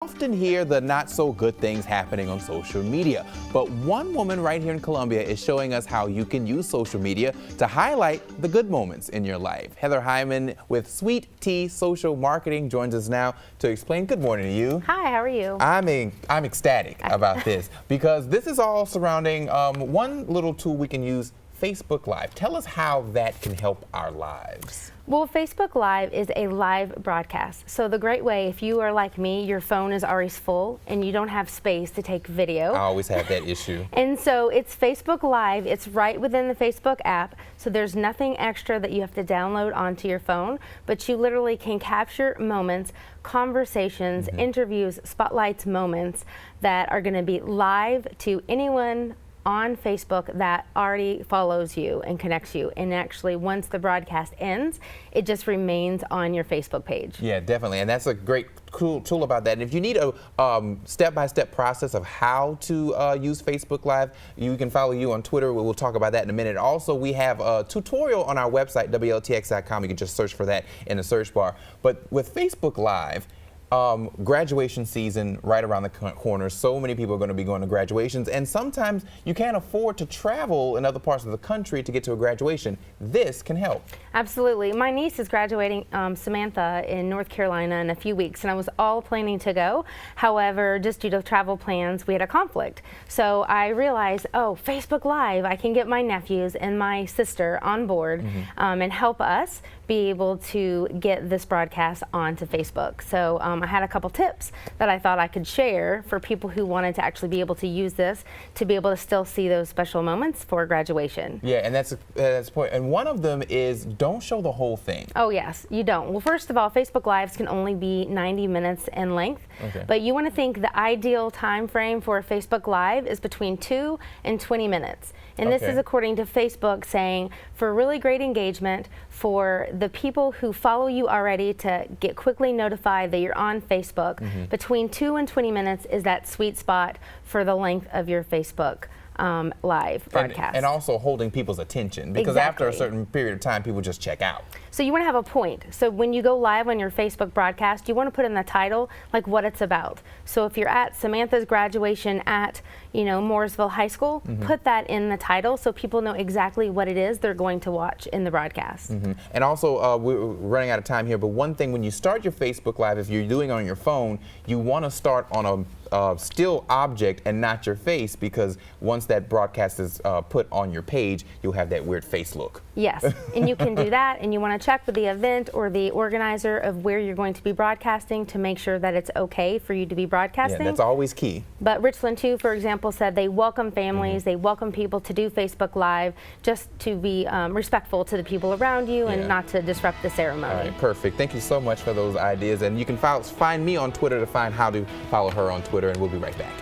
Often hear the not so good things happening on social media, but one woman right here in Columbia is showing us how you can use social media to highlight the good moments in your life. Heather Heuman with Sweet Tea Social Marketing joins us now to explain. Good morning to you. Hi, how are you? I'm ecstatic about this because this is all surrounding one little tool we can use, Facebook Live. Tell us how that can help our lives. Well, Facebook Live is a live broadcast. So the great way, if you are like me, your phone is always full and you don't have space to take video. I always have that issue. And so it's Facebook Live. It's right within the Facebook app. So there's nothing extra that you have to download onto your phone, but you literally can capture moments, conversations, interviews, spotlights, moments that are going to be live to anyone on Facebook that already follows you and connects you. And actually, once the broadcast ends, it just remains on your Facebook page. Yeah, definitely. And that's a great, cool tool about that. And if you need a step-by-step process of how to use Facebook Live, you can follow you on Twitter. We'll talk about that in a minute. Also, we have a tutorial on our website, WLTX.com. You can just search for that in the search bar. But with Facebook Live, graduation season right around the corner. So many people are going to be going to graduations, and sometimes you can't afford to travel in other parts of the country to get to a graduation. This can help. Absolutely. My niece is graduating, Samantha, in North Carolina in a few weeks, and I was all planning to go. However, just due to travel plans, we had a conflict. So I realized, oh, Facebook Live, I can get my nephews and my sister on board and help us be able to get this broadcast onto Facebook. So I had a couple tips that I thought I could share for people who wanted to actually be able to use this to be able to still see those special moments for graduation. Yeah, and that's the point. And one of them is don't show the whole thing. Oh yes, you don't. Well, first of all, Facebook Lives can only be 90 minutes in length, but you want to think the ideal time frame for a Facebook Live is between 2 and 20 minutes. And this is according to Facebook saying for really great engagement, for the people who follow you already to get quickly notified that you're on Facebook, between 2 and 20 minutes is that sweet spot for the length of your Facebook live broadcast. And also holding people's attention, because after a certain period of time, people just check out. So you want to have a point. So when you go live on your Facebook broadcast, you want to put in the title like what it's about. So if you're at Samantha's graduation at, Mooresville High School, put that in the title so people know exactly what it is they're going to watch in the broadcast. And also, we're running out of time here, but one thing, when you start your Facebook Live, if you're doing it on your phone, you want to start on a still object and not your face, because once that broadcast is put on your page, you'll have that weird face look. Yes, and you can do that, and you want to check with the event or the organizer of where you're going to be broadcasting to make sure that it's okay for you to be broadcasting. Yeah, that's always key. But Richland 2, for example, said they welcome families, they welcome people to do Facebook Live just to be respectful to the people around you and not to disrupt the ceremony. All right, perfect. Thank you so much for those ideas. And you can find me on Twitter to find how to follow her on Twitter, and we'll be right back.